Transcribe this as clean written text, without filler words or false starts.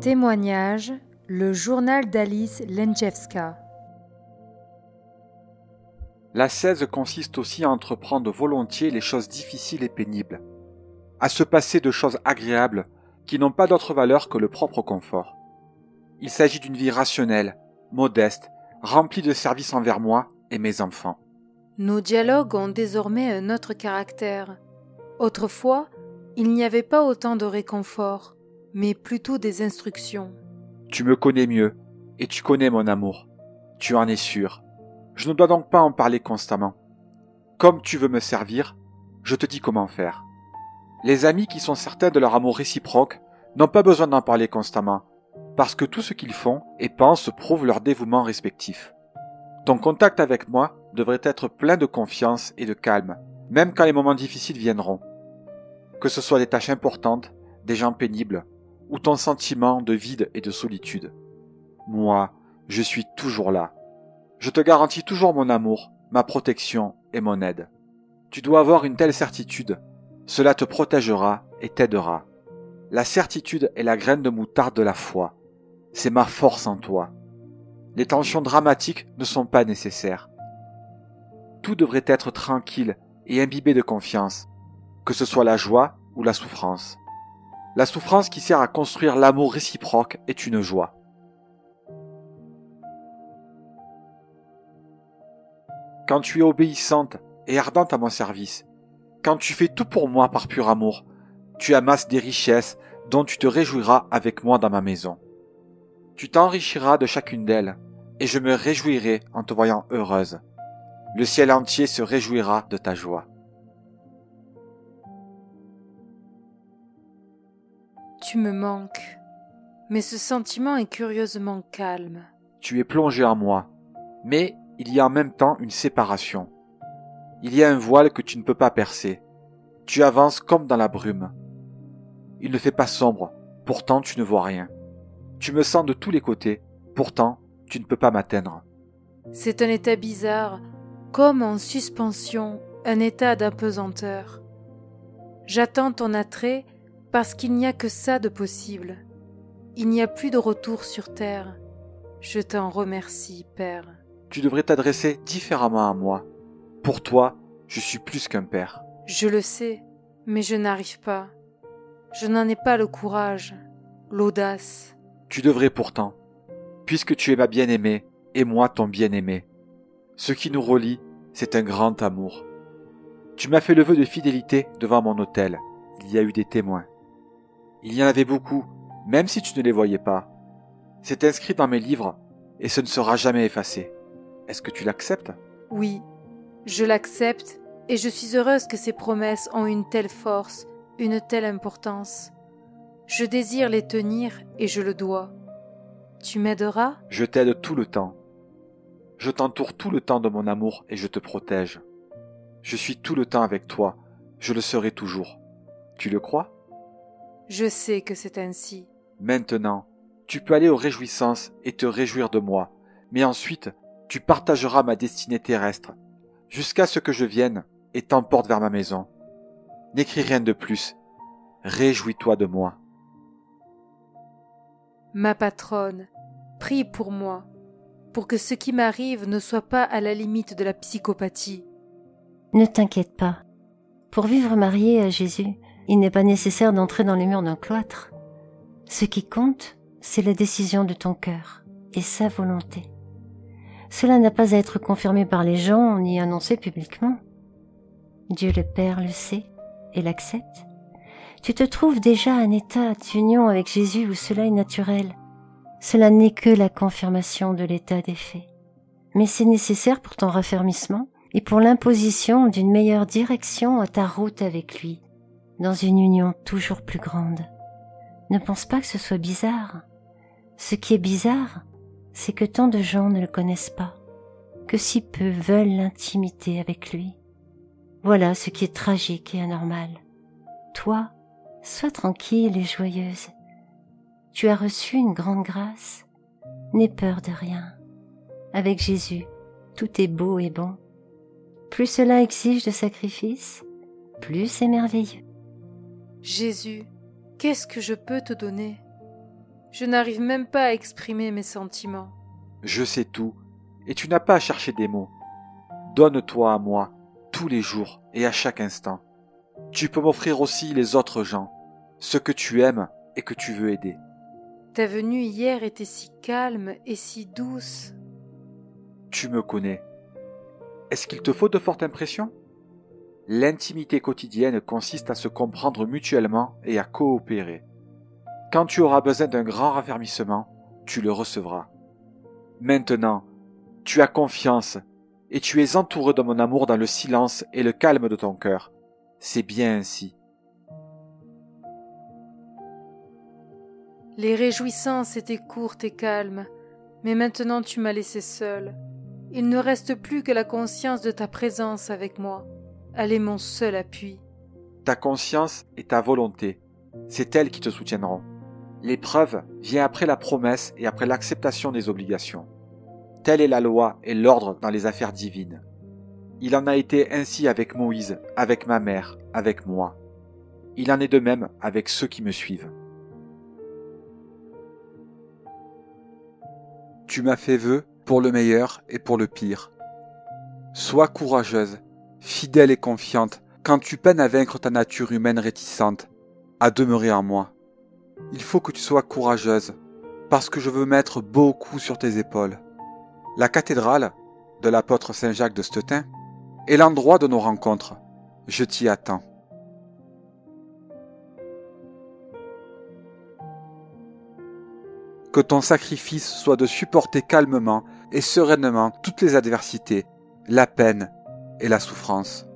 Témoignage, le journal d'Alice Lenczewska. L'ascèse consiste aussi à entreprendre volontiers les choses difficiles et pénibles, à se passer de choses agréables qui n'ont pas d'autre valeur que le propre confort. Il s'agit d'une vie rationnelle, modeste, remplie de services envers moi et mes enfants. Nos dialogues ont désormais un autre caractère. Autrefois, il n'y avait pas autant de réconfort, mais plutôt des instructions. Tu me connais mieux, et tu connais mon amour. Tu en es sûr. Je ne dois donc pas en parler constamment. Comme tu veux me servir, je te dis comment faire. Les amis qui sont certains de leur amour réciproque n'ont pas besoin d'en parler constamment, parce que tout ce qu'ils font et pensent prouve leur dévouement respectif. Ton contact avec moi devrait être plein de confiance et de calme, même quand les moments difficiles viendront. Que ce soit des tâches importantes, des gens pénibles, ou ton sentiment de vide et de solitude. Moi, je suis toujours là. Je te garantis toujours mon amour, ma protection et mon aide. Tu dois avoir une telle certitude. Cela te protégera et t'aidera. La certitude est la graine de moutarde de la foi. C'est ma force en toi. Les tensions dramatiques ne sont pas nécessaires. Tout devrait être tranquille et imbibé de confiance, que ce soit la joie ou la souffrance. La souffrance qui sert à construire l'amour réciproque est une joie. Quand tu es obéissante et ardente à mon service, quand tu fais tout pour moi par pur amour, tu amasses des richesses dont tu te réjouiras avec moi dans ma maison. Tu t'enrichiras de chacune d'elles, et je me réjouirai en te voyant heureuse. Le ciel entier se réjouira de ta joie. Tu me manques, mais ce sentiment est curieusement calme. Tu es plongé en moi, mais il y a en même temps une séparation. Il y a un voile que tu ne peux pas percer. Tu avances comme dans la brume. Il ne fait pas sombre, pourtant tu ne vois rien. Tu me sens de tous les côtés, pourtant tu ne peux pas m'atteindre. C'est un état bizarre, comme en suspension, un état d'apesanteur. J'attends ton attrait parce qu'il n'y a que ça de possible. Il n'y a plus de retour sur terre. Je t'en remercie, Père. Tu devrais t'adresser différemment à moi. Pour toi, je suis plus qu'un père. Je le sais, mais je n'arrive pas. Je n'en ai pas le courage, l'audace. Tu devrais pourtant, puisque tu es ma bien-aimée et moi ton bien-aimé. Ce qui nous relie, c'est un grand amour. Tu m'as fait le vœu de fidélité devant mon autel. Il y a eu des témoins. Il y en avait beaucoup, même si tu ne les voyais pas. C'est inscrit dans mes livres et ce ne sera jamais effacé. Est-ce que tu l'acceptes ? Oui, je l'accepte et je suis heureuse que ces promesses ont une telle force, une telle importance. Je désire les tenir et je le dois. Tu m'aideras ? Je t'aide tout le temps. Je t'entoure tout le temps de mon amour et je te protège. Je suis tout le temps avec toi. Je le serai toujours. Tu le crois ? Je sais que c'est ainsi. Maintenant, tu peux aller aux réjouissances et te réjouir de moi. Mais ensuite, tu partageras ma destinée terrestre, jusqu'à ce que je vienne et t'emporte vers ma maison. N'écris rien de plus. Réjouis-toi de moi. Ma patronne, prie pour moi, pour que ce qui m'arrive ne soit pas à la limite de la psychopathie. Ne t'inquiète pas. Pour vivre mariée à Jésus, il n'est pas nécessaire d'entrer dans les murs d'un cloître. Ce qui compte, c'est la décision de ton cœur et sa volonté. Cela n'a pas à être confirmé par les gens ni annoncé publiquement. Dieu le Père le sait et l'accepte. Tu te trouves déjà à un état d'union avec Jésus où cela est naturel. Cela n'est que la confirmation de l'état des faits. Mais c'est nécessaire pour ton raffermissement et pour l'imposition d'une meilleure direction à ta route avec lui, dans une union toujours plus grande. Ne pense pas que ce soit bizarre. Ce qui est bizarre, c'est que tant de gens ne le connaissent pas, que si peu veulent l'intimité avec lui. Voilà ce qui est tragique et anormal. Toi, sois tranquille et joyeuse. Tu as reçu une grande grâce. N'aie peur de rien. Avec Jésus, tout est beau et bon. Plus cela exige de sacrifice, plus c'est merveilleux. Jésus, qu'est-ce que je peux te donner ? Je n'arrive même pas à exprimer mes sentiments. Je sais tout, et tu n'as pas à chercher des mots. Donne-toi à moi, tous les jours et à chaque instant. Tu peux m'offrir aussi les autres gens, ceux que tu aimes et que tu veux aider. Ta venue hier était si calme et si douce. Tu me connais. Est-ce qu'il te faut de fortes impressions ? L'intimité quotidienne consiste à se comprendre mutuellement et à coopérer. Quand tu auras besoin d'un grand raffermissement, tu le recevras. Maintenant, tu as confiance et tu es entouré de mon amour dans le silence et le calme de ton cœur. C'est bien ainsi. Les réjouissances étaient courtes et calmes, mais maintenant tu m'as laissé seule. Il ne reste plus que la conscience de ta présence avec moi. Elle est mon seul appui. Ta conscience et ta volonté, c'est elles qui te soutiendront. L'épreuve vient après la promesse et après l'acceptation des obligations. Telle est la loi et l'ordre dans les affaires divines. Il en a été ainsi avec Moïse, avec ma mère, avec moi. Il en est de même avec ceux qui me suivent. Tu m'as fait vœu pour le meilleur et pour le pire. Sois courageuse, fidèle et confiante quand tu peines à vaincre ta nature humaine réticente, à demeurer en moi. Il faut que tu sois courageuse, parce que je veux mettre beaucoup sur tes épaules. La cathédrale de l'apôtre Saint-Jacques de Stettin est l'endroit de nos rencontres. Je t'y attends. Que ton sacrifice soit de supporter calmement et sereinement toutes les adversités, la peine et la souffrance.